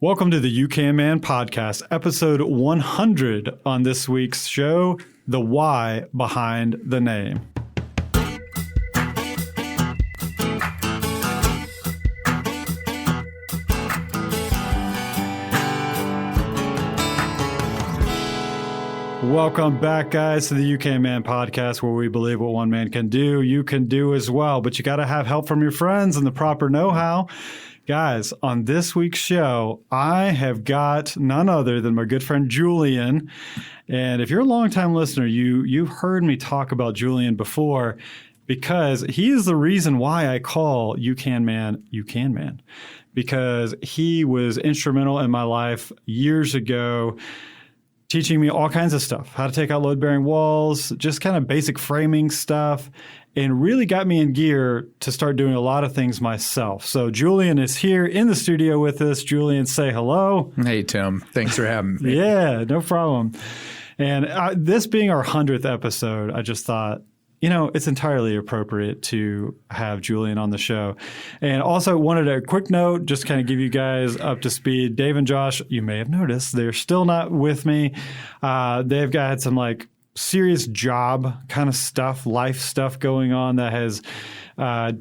Welcome to the You Can Man podcast, episode 100 on this week's show, The Why Behind the Name. Welcome back, guys, to the You Can Man podcast, where we believe what one man can do, you can do as well. But you got to have help from your friends and the proper know-how. Guys, on this week's show, I have got none other than my good friend Julian. And if you're a longtime listener, you've heard me talk about Julian before because he is the reason why I call You Can Man, You Can Man. Because he was instrumental in my life years ago, teaching me all kinds of stuff, how to take out load-bearing walls, just kind of basic framing stuff, and really got me in gear to start doing a lot of things myself. So Julian is here in the studio with us. Julian, say hello. Hey, Tim. Thanks for having me. Yeah, no problem. And this being our 100th episode, I just thought, it's entirely appropriate to have Julian on the show. And also wanted a quick note, just kind of give you guys up to speed. Dave and Josh, you may have noticed, they're still not with me. They've got some serious job kind of stuff, life stuff going on that has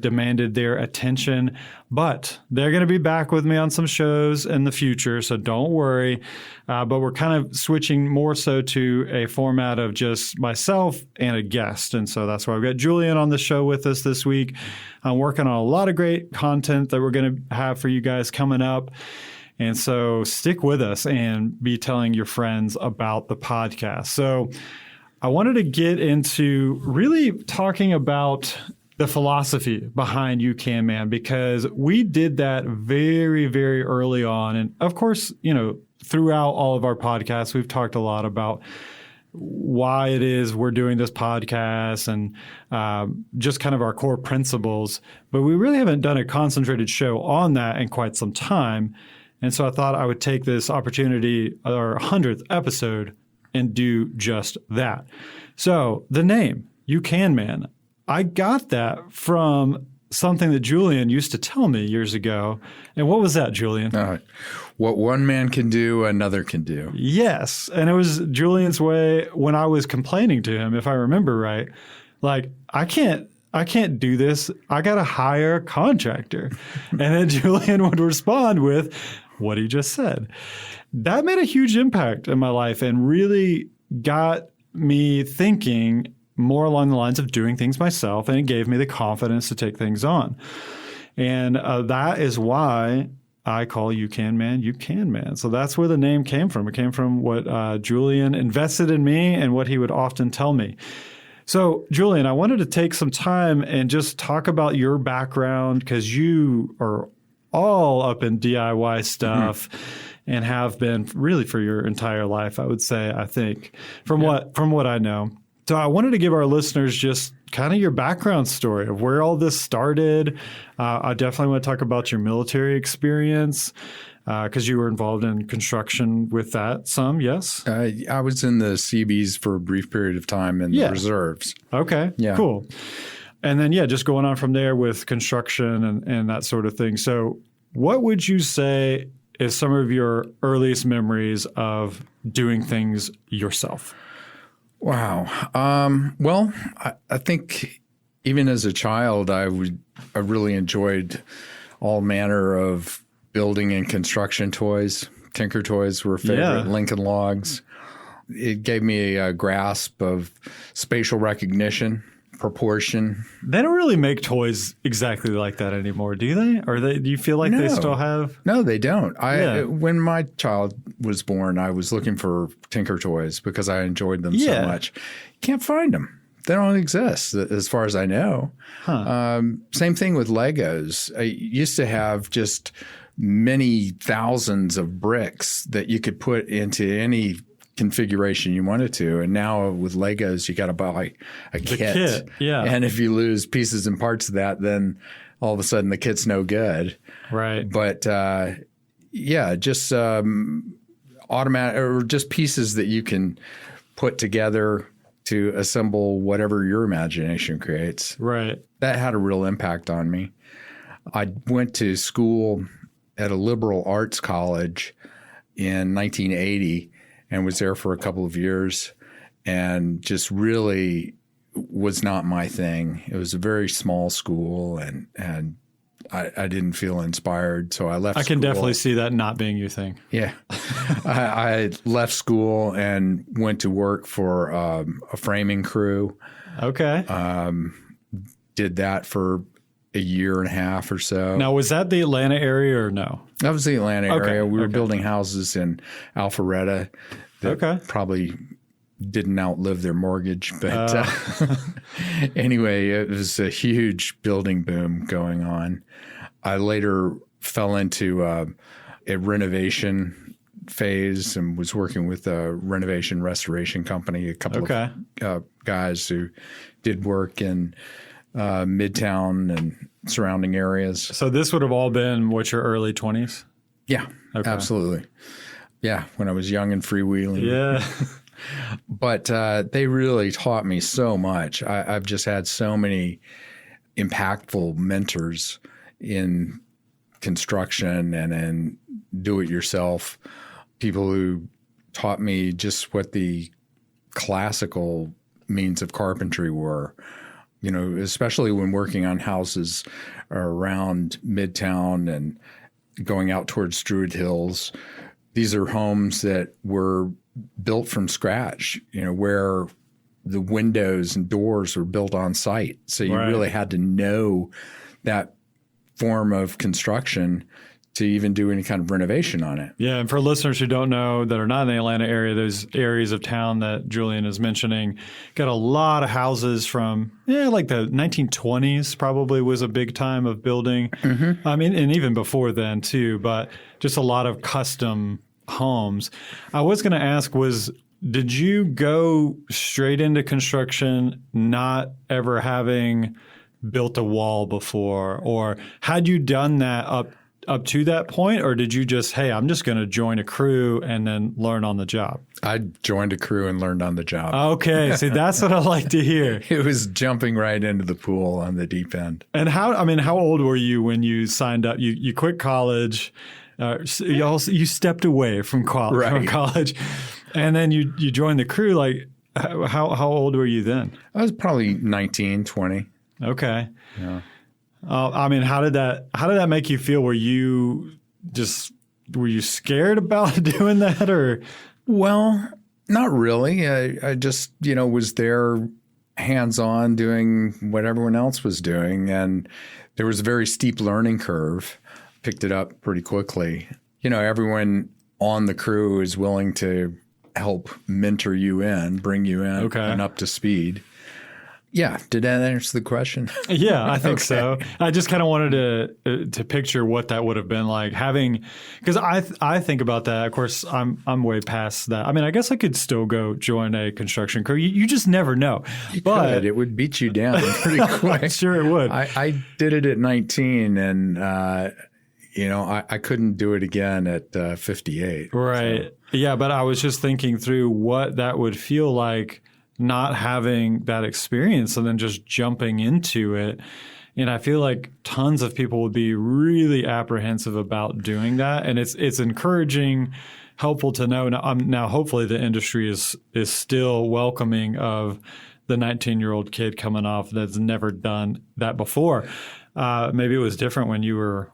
demanded their attention. But they're going to be back with me on some shows in the future, so don't worry. But we're kind of switching more so to a format of just myself and a guest. And so that's why we've got Julian on the show with us this week. I'm working on a lot of great content that we're going to have for you guys coming up. And so stick with us and be telling your friends about the podcast. So I wanted to get into really talking about the philosophy behind You Can Man, because we did that very, very early on. And of course, throughout all of our podcasts, we've talked a lot about why it is we're doing this podcast and just kind of our core principles. But we really haven't done a concentrated show on that in quite some time. And so I thought I would take this opportunity, our 100th episode, and do just that. So the name, You Can Man, I got that from something that Julian used to tell me years ago. And what was that, Julian? What one man can do, another can do. Yes. And it was Julian's way when I was complaining to him, if I remember right, I can't do this. I got to hire a contractor. And then Julian would respond with what he just said. That made a huge impact in my life and really got me thinking more along the lines of doing things myself, and it gave me the confidence to take things on. And that is why I call You Can Man, You Can Man. So that's where the name came from. It came from what Julian invested in me and what he would often tell me. So, Julian, I wanted to take some time and just talk about your background, because you are all up in DIY stuff. Mm-hmm. And have been really for your entire life, I would say, I think, from what I know. So I wanted to give our listeners just kind of your background story of where all this started. I definitely want to talk about your military experience, because you were involved in construction with that some, yes? I was in the Seabees for a brief period of time in the reserves. Okay, cool. And then, just going on from there with construction and that sort of thing. So what would you say is some of your earliest memories of doing things yourself? Wow. Well, I think even as a child, I really enjoyed all manner of building and construction toys. Tinker toys were favorite. Lincoln Logs. It gave me a grasp of spatial recognition, proportion. They don't really make toys exactly like that anymore, do they? Or do you feel like they still have? No, they don't. When my child was born, I was looking for Tinker toys because I enjoyed them so much. Can't find them. They don't exist as far as I know. Huh. Same thing with Legos. I used to have just many thousands of bricks that you could put into any configuration you wanted to. And now with Legos, you got to buy a kit. Yeah. And if you lose pieces and parts of that, then all of a sudden the kit's no good. Right. But just automatic or just pieces that you can put together to assemble whatever your imagination creates. Right. That had a real impact on me. I went to school at a liberal arts college in 1980 and was there for a couple of years and just really was not my thing. It was a very small school and I didn't feel inspired, so I left school. I can definitely see that not being your thing. Yeah. I left school and went to work for a framing crew. Okay. Did that for a year and a half or so. Now, was that the Atlanta area or no? That was the Atlanta area. We were building houses in Alpharetta that probably didn't outlive their mortgage. But anyway, it was a huge building boom going on. I later fell into a renovation phase and was working with a renovation restoration company, a couple of guys who did work in Midtown and surrounding areas. So this would have all been your early 20s? Yeah, absolutely. Yeah, when I was young and freewheeling. Yeah. But they really taught me so much. I've just had so many impactful mentors in construction and in do-it-yourself, people who taught me just what the classical means of carpentry were. You know, especially when working on houses around Midtown and going out towards Druid Hills. These are homes that were built from scratch, where the windows and doors were built on site. So you really had to know that form of construction to even do any kind of renovation on it. Yeah, and for listeners who don't know that are not in the Atlanta area, those areas of town that Julian is mentioning got a lot of houses from, like the 1920s probably was a big time of building. Mm-hmm. I mean, and even before then too, but just a lot of custom homes. I was going to ask did you go straight into construction not ever having built a wall before, or had you done that up to that point, or did you just, hey, I'm just going to join a crew and then learn on the job? I joined a crew and learned on the job. Okay. See, that's what I like to hear. It was jumping right into the pool on the deep end. And how old were you when you signed up? You quit college. You stepped away from college, and then you joined the crew. Like, how old were you then? I was probably 19, 20. Okay. Yeah. How did that make you feel? Were you scared about doing that, or? Well, not really. I just, was there hands-on doing what everyone else was doing. And there was a very steep learning curve. Picked it up pretty quickly. Everyone on the crew is willing to help mentor you in, bring you in and up to speed. Yeah. Did that answer the question? Yeah, I think so. I just kind of wanted to picture what that would have been like because I think about that. Of course, I'm way past that. I mean, I guess I could still go join a construction crew. You just never know. But it would beat you down pretty quick. I'm sure it would. I did it at 19 and, I couldn't do it again at 58. Right. So. Yeah. But I was just thinking through what that would feel like not having that experience and then just jumping into it. And I feel like tons of people would be really apprehensive about doing that. And it's encouraging, helpful to know. Now hopefully the industry is still welcoming of the 19-year-old kid coming off that's never done that before. Maybe it was different when you were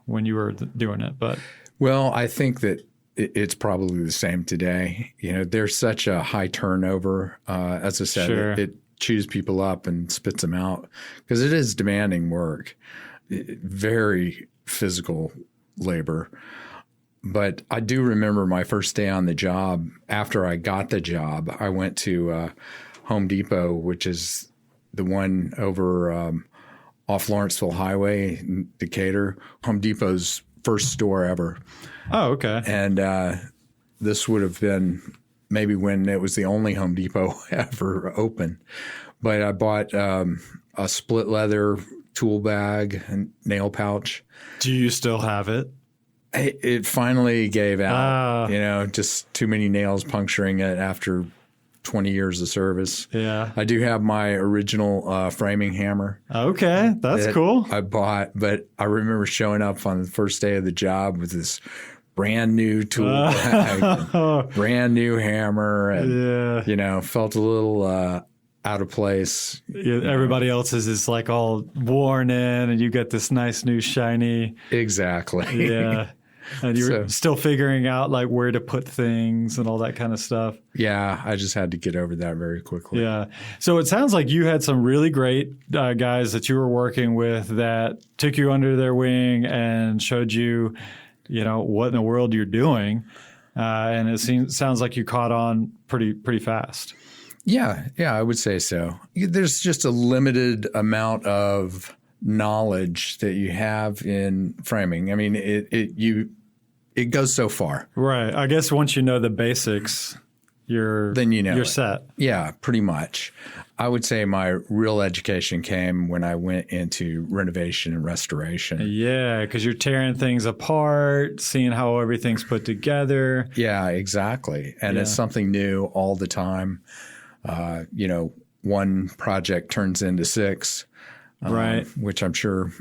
doing it, but. Well, I think that it's probably the same today. There's such a high turnover. As I said, sure. It chews people up and spits them out because it is demanding work, very physical labor. But I do remember my first day on the job. After I got the job, I went to Home Depot, which is the one over off Lawrenceville Highway in Decatur. Home Depot's first store ever. Oh, okay. And this would have been maybe when it was the only Home Depot ever open. But I bought a split leather tool bag and nail pouch. Do you still have it? It finally gave out, just too many nails puncturing it after 20 years of service. Yeah. I do have my original framing hammer. Okay. That's cool. I bought, but I remember showing up on the first day of the job with this brand new tool bag, brand new hammer, and, felt a little out of place. Yeah, everybody else's is like all worn in, and you get this nice new shiny. Exactly. Yeah. And you're still figuring out like where to put things and all that kind of stuff. Yeah, I just had to get over that very quickly. Yeah. So it sounds like you had some really great guys that you were working with that took you under their wing and showed you, what in the world you're doing. And it sounds like you caught on pretty fast. Yeah, I would say so. There's just a limited amount of knowledge that you have in framing. I mean, it goes so far. Right. I guess once you know the basics, you're set. Yeah, pretty much. I would say my real education came when I went into renovation and restoration. Yeah, because you're tearing things apart, seeing how everything's put together. Yeah, exactly. And it's something new all the time. One project turns into 6. Right. Which I'm sure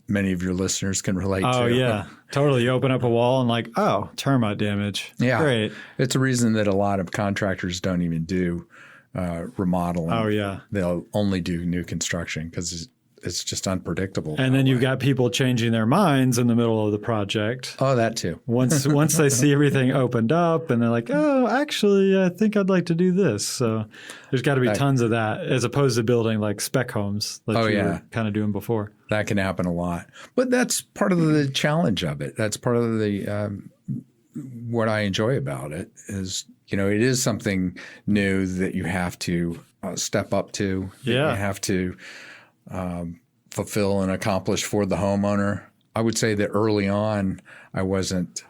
many of your listeners can relate to. Oh, yeah. Totally. You open up a wall and like, oh, termite damage. Yeah. Great. It's a reason that a lot of contractors don't even do remodeling. Oh, yeah. They'll only do new construction because it's just unpredictable. And then you've got people changing their minds in the middle of the project. Oh, that too. Once they see everything opened up and they're like, oh, actually, I think I'd like to do this. So there's got to be tons of that as opposed to building like spec homes like you were kind of doing before. That can happen a lot. But that's part of the challenge of it. That's part of the what I enjoy about it is, it is something new that you have to step up to. Yeah. You have to fulfill and accomplish for the homeowner. I would say that early on, I wasn't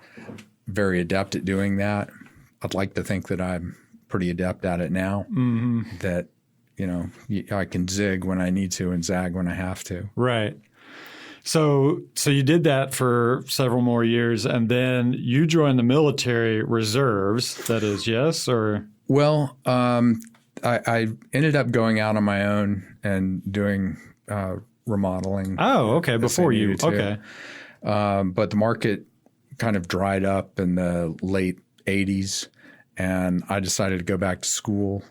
very adept at doing that. I'd like to think that I'm pretty adept at it now, that, I can zig when I need to and zag when I have to. Right. So you did that for several more years, and then you joined the military reserves, that is, yes? Or Well, I ended up going out on my own and doing remodeling. Oh, okay. Before you. Okay. But the market kind of dried up in the late 80s, and I decided to go back to school,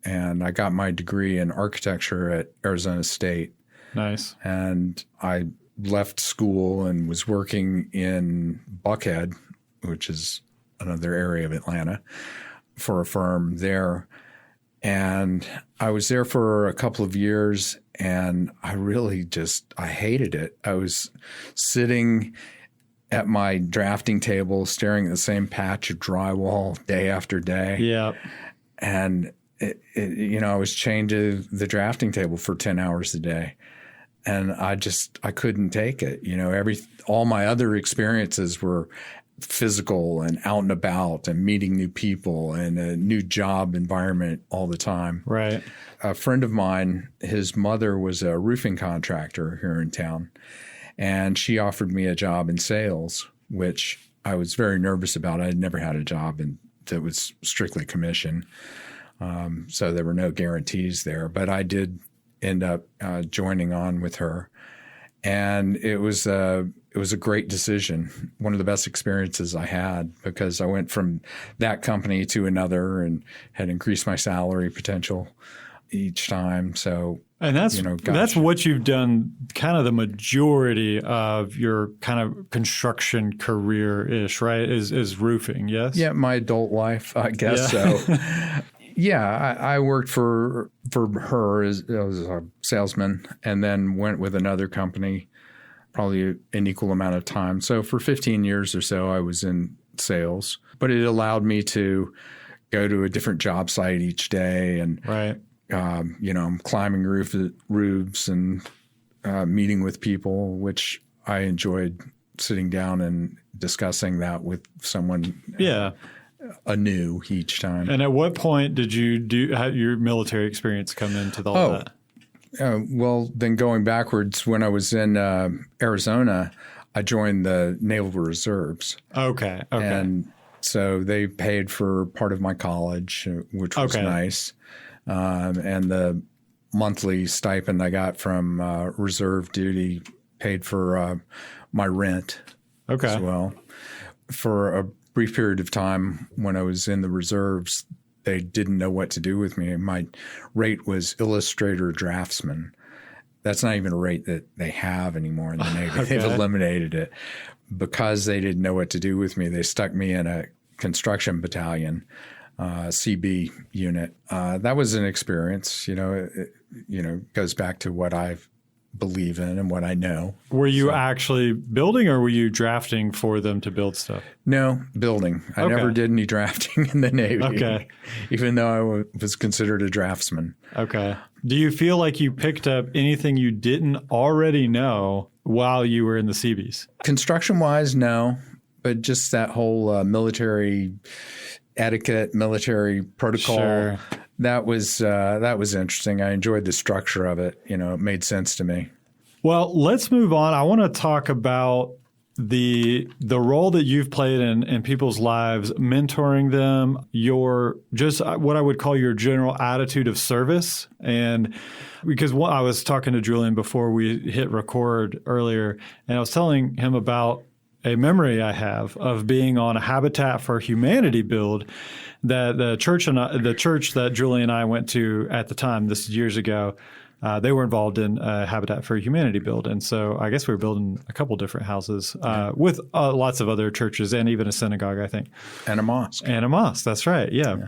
and I got my degree in architecture at Arizona State. Nice. And I left school and was working in Buckhead, which is another area of Atlanta, for a firm there. And I was there for a couple of years, and I hated it. I was sitting at my drafting table, staring at the same patch of drywall day after day. Yeah. And, I was chained to the drafting table for 10 hours a day. And I couldn't take it. All my other experiences were physical and out and about and meeting new people and a new job environment all the time. Right. A friend of mine, his mother was a roofing contractor here in town, and she offered me a job in sales, which I was very nervous about. I had never had a job that was strictly commission. So there were no guarantees there, but I did end up joining on with her. And it was a great decision, one of the best experiences I had, because I went from that company to another and had increased my salary potential each time. So, and that's what you've done kind of the majority of your kind of construction career-ish, right? Is roofing, yes? Yeah, my adult life, I guess so. Yeah, I worked for her as a salesman, and then went with another company probably an equal amount of time. So for 15 years or so, I was in sales, but it allowed me to go to a different job site each day, and right. Climbing roofs and meeting with people, which I enjoyed sitting down and discussing that with someone. Yeah. Anew each time. And at what point did how your military experience come into all that? Well, then going backwards, when I was in Arizona, I joined the Naval Reserves. Okay. And So they paid for part of my college, which was nice. And the monthly stipend I got from reserve duty paid for my rent as well. For a brief period of time when I was in the reserves, they didn't know what to do with me. My rate was illustrator draftsman. That's not even a rate that they have anymore in the Navy. They've eliminated it. Because they didn't know what to do with me, they stuck me in a construction battalion, CB unit. That was an experience, it goes back to what I believe in and what I know. Were you actually building or were you drafting for them to build stuff? No, building. I never did any drafting in the Navy, even though I was considered a draftsman. Okay. Do you feel like you picked up anything you didn't already know while you were in the Seabees? Construction-wise, no. But just that whole military etiquette, military protocol, that was interesting. I enjoyed the structure of it. It made sense to me. Well, let's move on. I want to talk about the role that you've played in people's lives, mentoring them, your just what I would call your general attitude of service. And because I was talking to Julian before we hit record earlier, and I was telling him about a memory I have of being on a Habitat for Humanity build that the church that Julian and I went to at the time, this is years ago, they were involved in a Habitat for Humanity build. And so I guess we were building a couple different houses with lots of other churches and even a synagogue, I think. And a mosque. That's right. Yeah.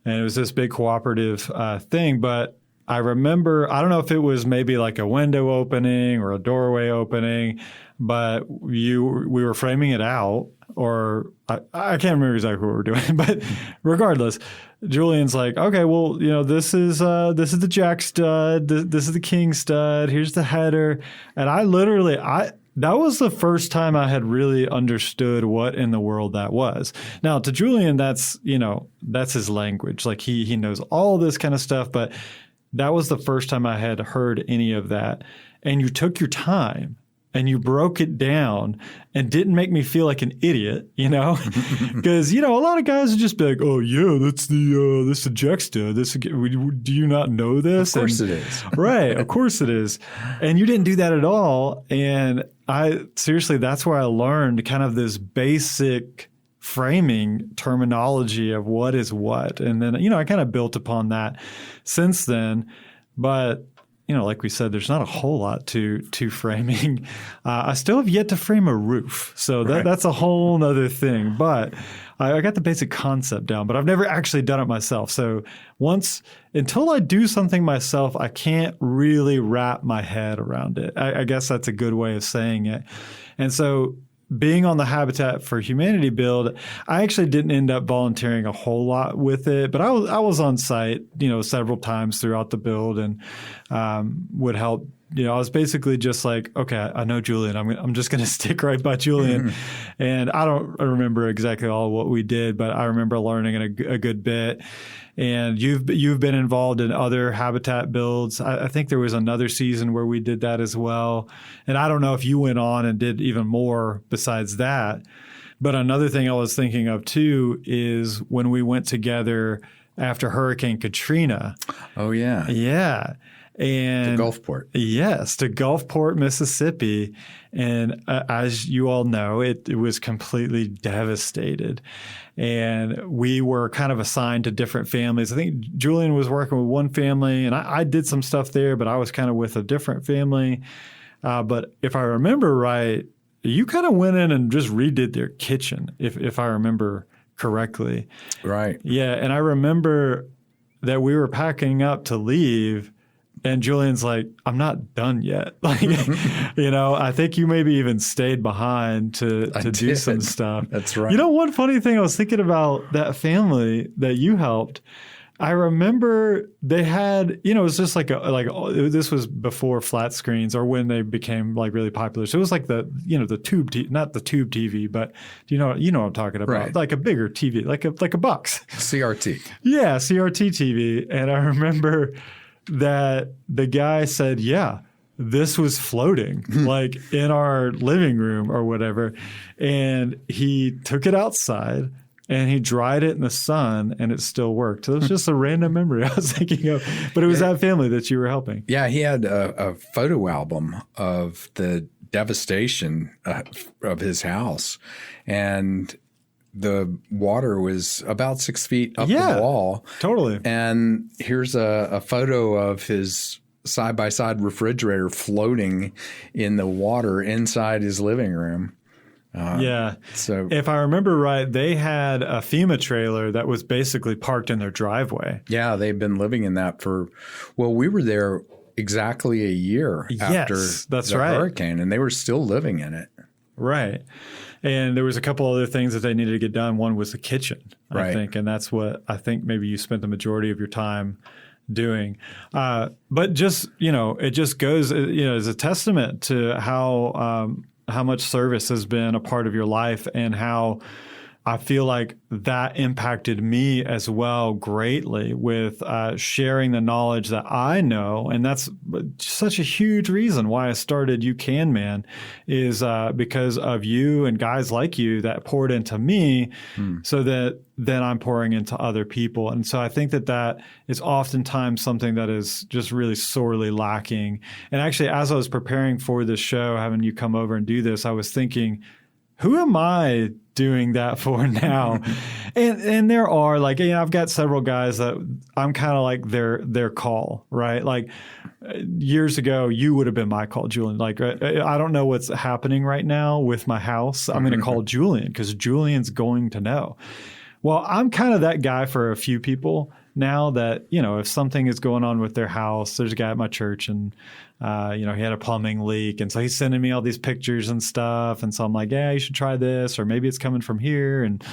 And it was this big cooperative thing. But I remember, I don't know if it was maybe like a window opening or a doorway opening, but we were framing it out, or I can't remember exactly what we were doing, but regardless, Julian's like, okay, well, this is the jack stud, this is the king stud, here's the header, and that was the first time I had really understood what in the world that was. Now, to Julian, that's his language, like he knows all this kind of stuff, but that was the first time I had heard any of that, and you took your time. And you broke it down and didn't make me feel like an idiot, because, a lot of guys would just be like, oh, yeah, that's the Jexta. Do you not know this? Of course it is. Right. Of course it is. And you didn't do that at all. And seriously, that's where I learned kind of this basic framing terminology of what is what. And then, I kind of built upon that since then. But like we said, there's not a whole lot to framing. I still have yet to frame a roof. So that's a whole nother thing. But I got the basic concept down, but I've never actually done it myself. So until I do something myself, I can't really wrap my head around it. I guess that's a good way of saying it. And so being on the Habitat for Humanity build, I actually didn't end up volunteering a whole lot with it, but I was on site, several times throughout the build and would help. I was basically just like, okay, I know Julian. I'm just going to stick right by Julian. And I don't remember exactly all what we did, but I remember learning a good bit. And you've been involved in other Habitat builds. I think there was another season where we did that as well. And I don't know if you went on and did even more besides that. But another thing I was thinking of too is when we went together after Hurricane Katrina. Oh, yeah. Yeah. And to Gulfport. Yes, to Gulfport, Mississippi. And as you all know, it was completely devastated. And we were kind of assigned to different families. I think Julian was working with one family, and I did some stuff there, but I was kind of with a different family. But if I remember right, you kind of went in and just redid their kitchen, if I remember correctly. Right. Yeah, and I remember that we were packing up to leave, and Julian's like, I'm not done yet. I think you maybe even stayed behind to do some stuff. That's right. One funny thing I was thinking about that family that you helped, I remember they had, it was just this was before flat screens or when they became like really popular. So it was like the tube, not the tube TV, but you know what I'm talking about, right. Like a bigger TV, like a box. CRT. Yeah, CRT TV. And I remember that the guy said, yeah, this was floating like in our living room or whatever. And he took it outside, and he dried it in the sun and it still worked. So it was just a random memory I was thinking of. But it was that family that you were helping. Yeah, he had a photo album of the devastation of his house. And the water was about 6 feet up the wall. Totally. And here's a photo of his side-by-side refrigerator floating in the water inside his living room. So if I remember right, they had a FEMA trailer that was basically parked in their driveway. Yeah, they've been living in that we were there exactly a year after the hurricane, and they were still living in it. Right. And there was a couple other things that they needed to get done. One was the kitchen, I think, and that's what I think maybe you spent the majority of your time doing. But just, it just goes, as a testament to how much service has been a part of your life and how I feel like that impacted me as well greatly with sharing the knowledge that I know. And that's such a huge reason why I started You Can Man is because of you and guys like you that poured into me so that then I'm pouring into other people. And so I think that is oftentimes something that is just really sorely lacking. And actually, as I was preparing for this show, having you come over and do this, I was thinking, who am I doing that for now? and there are I've got several guys that I'm kind of like their call, right? Like years ago, you would have been my call, Julian. Like I don't know what's happening right now with my house. I'm going to call Julian because Julian's going to know. Well, I'm kind of that guy for a few people now that, if something is going on with their house, there's a guy at my church and, he had a plumbing leak. And so he's sending me all these pictures and stuff. And so I'm like, yeah, you should try this, or maybe it's coming from here. And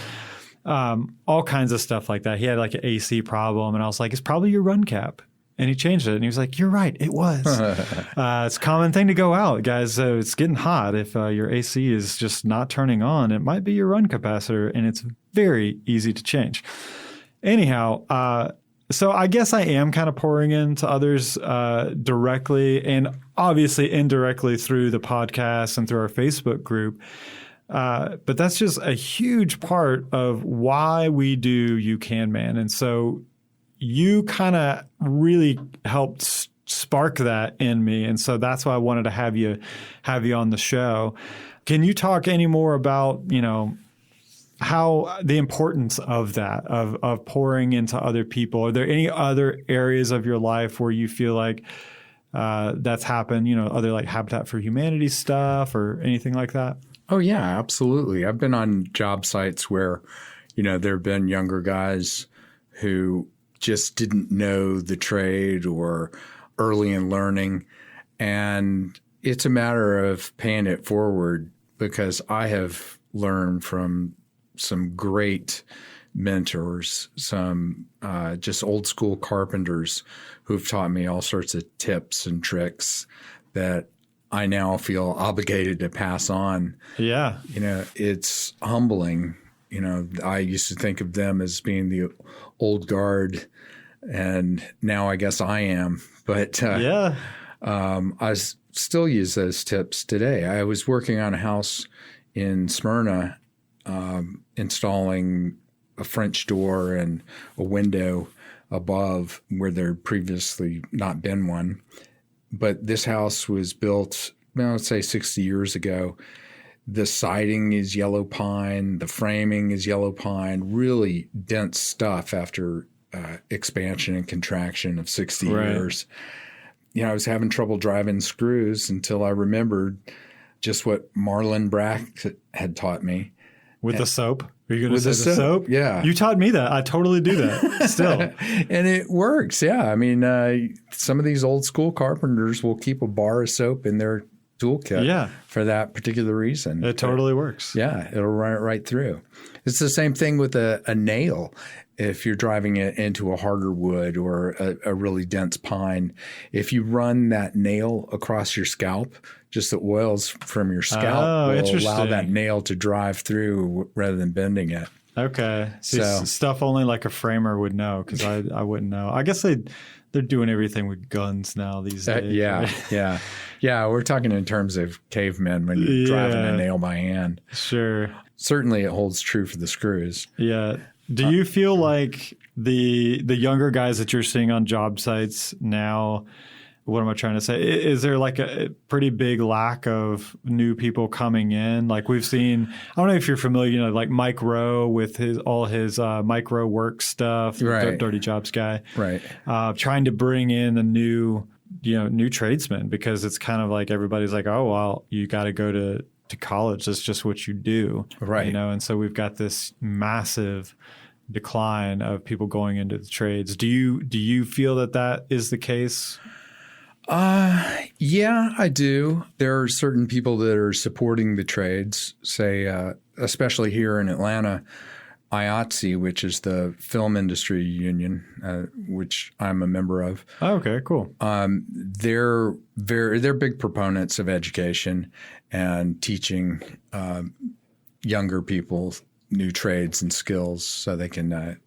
all kinds of stuff like that. He had like an AC problem. And I was like, it's probably your run cap. And he changed it. And he was like, you're right. It was. It's a common thing to go out, guys. It's getting hot. If your AC is just not turning on, it might be your run capacitor. And it's very easy to change. Anyhow, so I guess I am kind of pouring into others directly and obviously indirectly through the podcast and through our Facebook group. But that's just a huge part of why we do You Can Man. And so you kind of really helped spark that in me. And so that's why I wanted to have you on the show. Can you talk any more about, how the importance of that, of pouring into other people? Are there any other areas of your life where you feel like that's happened, other like Habitat for Humanity stuff or anything like that? Oh, yeah, absolutely. I've been on job sites where, there have been younger guys who just didn't know the trade or early in learning. And it's a matter of paying it forward because I have learned from some great mentors, some just old school carpenters who've taught me all sorts of tips and tricks that I now feel obligated to pass on. Yeah. It's humbling. I used to think of them as being the old guard, and now I guess I am. But I still use those tips today. I was working on a house in Smyrna, installing a French door and a window above where there had previously not been one. But this house was built, let's say 60 years ago. The siding is yellow pine. The framing is yellow pine. Really dense stuff after expansion and contraction of 60 years. I was having trouble driving screws until I remembered just what Marlon Brack had taught me. With the soap? Are you going to say the soap? Yeah. You taught me that. I totally do that still. And it works. Yeah. I mean, some of these old school carpenters will keep a bar of soap in their toolkit for that particular reason. It totally works. Yeah. It'll run it right through. It's the same thing with a nail. If you're driving it into a harder wood or a really dense pine, if you run that nail across your scalp, just the oils from your scalp will allow that nail to drive through rather than bending it. Okay. So stuff only like a framer would know because I wouldn't know. I guess they're doing everything with guns now these days. Yeah. Yeah, we're talking in terms of cavemen when you're driving a nail by hand. Sure. certainly it holds true for the screws. Yeah. Do you feel like the younger guys that you're seeing on job sites now, what am I trying to say? Is there like a pretty big lack of new people coming in? Like we've seen, I don't know if you're familiar, like Mike Rowe with all his micro work stuff, right. Dirty Jobs guy, right? Trying to bring in the new tradesmen, because it's kind of like everybody's like, oh, well, you got to go to college. That's just what you do, right? And so we've got this massive decline of people going into the trades. Do you feel that is the case? Yeah, I do. There are certain people that are supporting the trades, say, especially here in Atlanta, IATSE, which is the film industry union, which I'm a member of. Oh, okay, cool. They're big proponents of education and teaching younger people new trades and skills so they can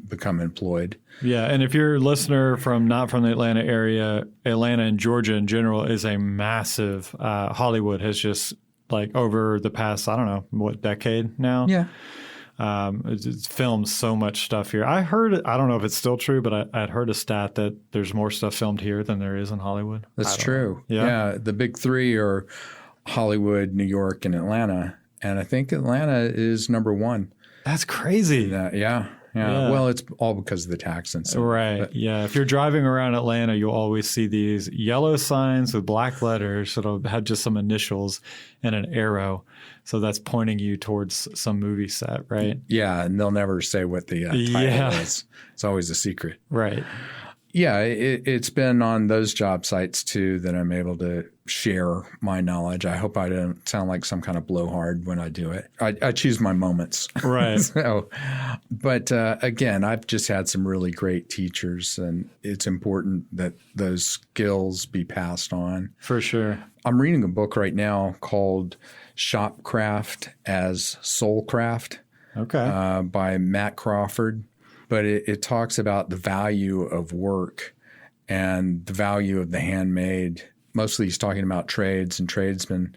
become employed. Yeah, and if you're a listener not from the Atlanta area, Atlanta and Georgia in general is a massive. Hollywood has just like over the past, I don't know, what decade now. Yeah. It's filmed so much stuff here. I don't know if it's still true, but I'd heard a stat that there's more stuff filmed here than there is in Hollywood. That's true. Yeah. The big three are Hollywood, New York, and Atlanta. And I think Atlanta is number one. That's crazy. Yeah. Well, it's all because of the tax incentive. Right. But, yeah. If you're driving around Atlanta, you'll always see these yellow signs with black letters that'll have just some initials and an arrow. So that's pointing you towards some movie set, right? Yeah. And they'll never say what the title is. It's always a secret. Right. Yeah. It's been on those job sites, too, that I'm able to share my knowledge. I hope I don't sound like some kind of blowhard when I do it. I choose my moments. Right. But again, I've just had some really great teachers, and it's important that those skills be passed on. For sure. I'm reading a book right now called Shopcraft as Soulcraft by Matt Crawford. But it talks about the value of work and the value of the handmade. Mostly he's talking about trades and tradesmen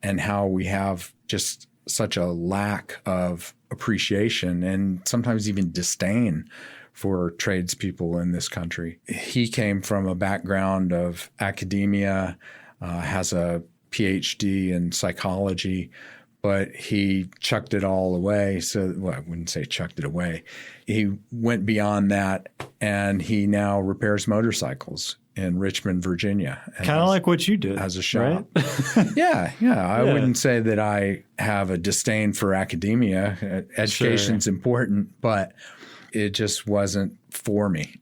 and how we have just such a lack of appreciation and sometimes even disdain for tradespeople in this country. He came from a background of academia, has a PhD in psychology, but he chucked it all away. I wouldn't say chucked it away. He went beyond that, and he now repairs motorcycles in Richmond, Virginia. Kind of like what you did. As a shop. Right? Yeah. I wouldn't say that I have a disdain for academia. Education's important, but it just wasn't for me.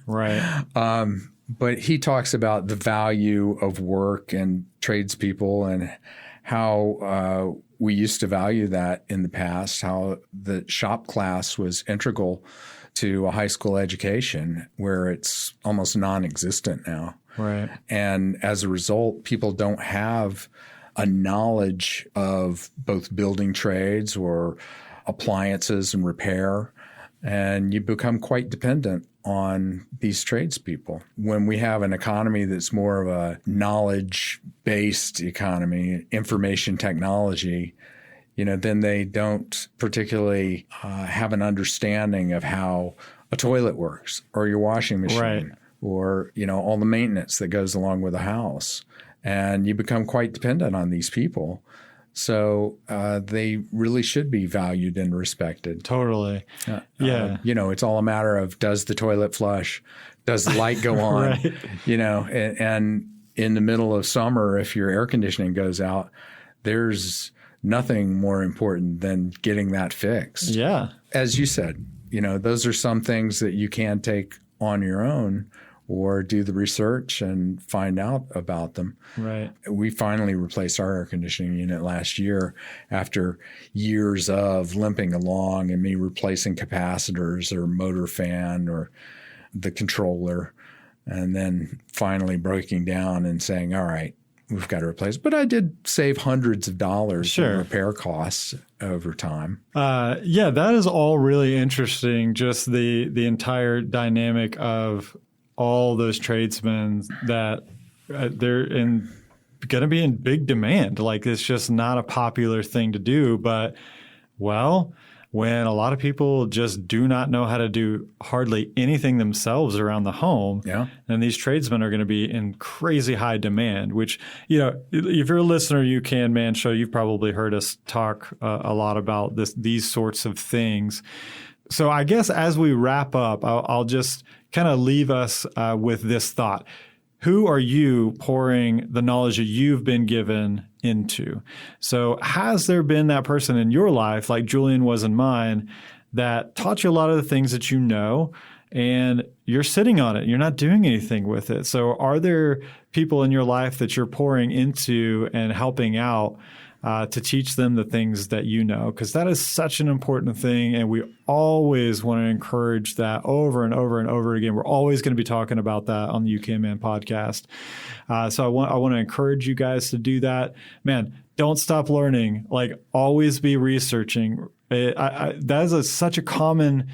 Right. But he talks about the value of work and tradespeople and how we used to value that in the past, how the shop class was integral to a high school education where it's almost non-existent now. Right. And as a result, people don't have a knowledge of both building trades or appliances and repair. And you become quite dependent on these tradespeople. When we have an economy that's more of a knowledge-based economy, information technology, then they don't particularly have an understanding of how a toilet works or your washing machine right. or, all the maintenance that goes along with a house. And you become quite dependent on these people. So they really should be valued and respected. Totally. Yeah. It's all a matter of, does the toilet flush? Does the light go on? Right. And in the middle of summer, if your air conditioning goes out, there's nothing more important than getting that fixed. Yeah. As you said, those are some things that you can take on your own or do the research and find out about them. Right. We finally replaced our air conditioning unit last year after years of limping along and me replacing capacitors or motor fan or the controller, and then finally breaking down and saying, all right, we've got to replace it. But I did save hundreds of dollars in repair costs over time. Yeah, that is all really interesting, just the entire dynamic of all those tradesmen that they're going to be in big demand. Like, it's just not a popular thing to do, but Well, when a lot of people just do not know how to do hardly anything themselves around the home, then these tradesmen are going to be in crazy high demand, which, if you're a listener, You Can Man Show, you've probably heard us talk a lot about these sorts of things. So I guess as we wrap up, I'll just kind of leave us with this thought. Who are you pouring the knowledge that you've been given into? So has there been that person in your life, like Julian was in mine, that taught you a lot of the things that you know, and you're sitting on it, you're not doing anything with it? So are there people in your life that you're pouring into and helping out to teach them the things that you know? Because that is such an important thing, and we always want to encourage that over and over and over again. We're always going to be talking about that on the You Can Man podcast. So I want to encourage you guys to do that. Man, don't stop learning. Like, always be researching. That is such a common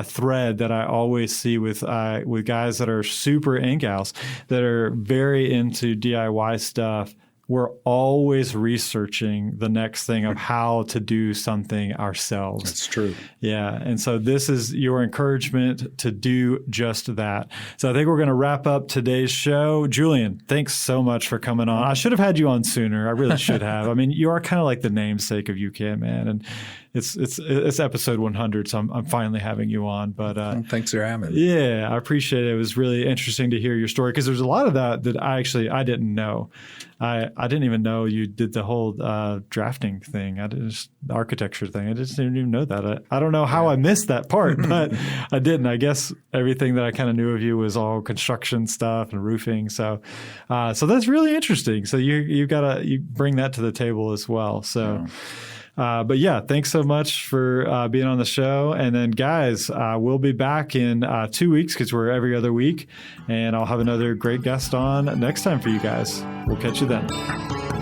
thread that I always see with guys that are super, and gals that are very into DIY stuff. We're always researching the next thing of how to do something ourselves. That's true. Yeah. And so this is your encouragement to do just that. So I think we're going to wrap up today's show. Julian, thanks so much for coming on. I should have had you on sooner. I really should have. I mean, you are kind of like the namesake of You Can Man, and it's episode 100, so I'm finally having you on. But thanks for having me. Yeah, I appreciate it. It was really interesting to hear your story, because there's a lot of that I didn't know. I didn't even know you did the whole drafting thing. The architecture thing. I just didn't even know that. I don't know how I missed that part, but I didn't. I guess everything that I kind of knew of you was all construction stuff and roofing. So that's really interesting. So you bring that to the table as well. So. But yeah, thanks so much for being on the show. And then, guys, we'll be back in 2 weeks, because we're every other week. And I'll have another great guest on next time for you guys. We'll catch you then.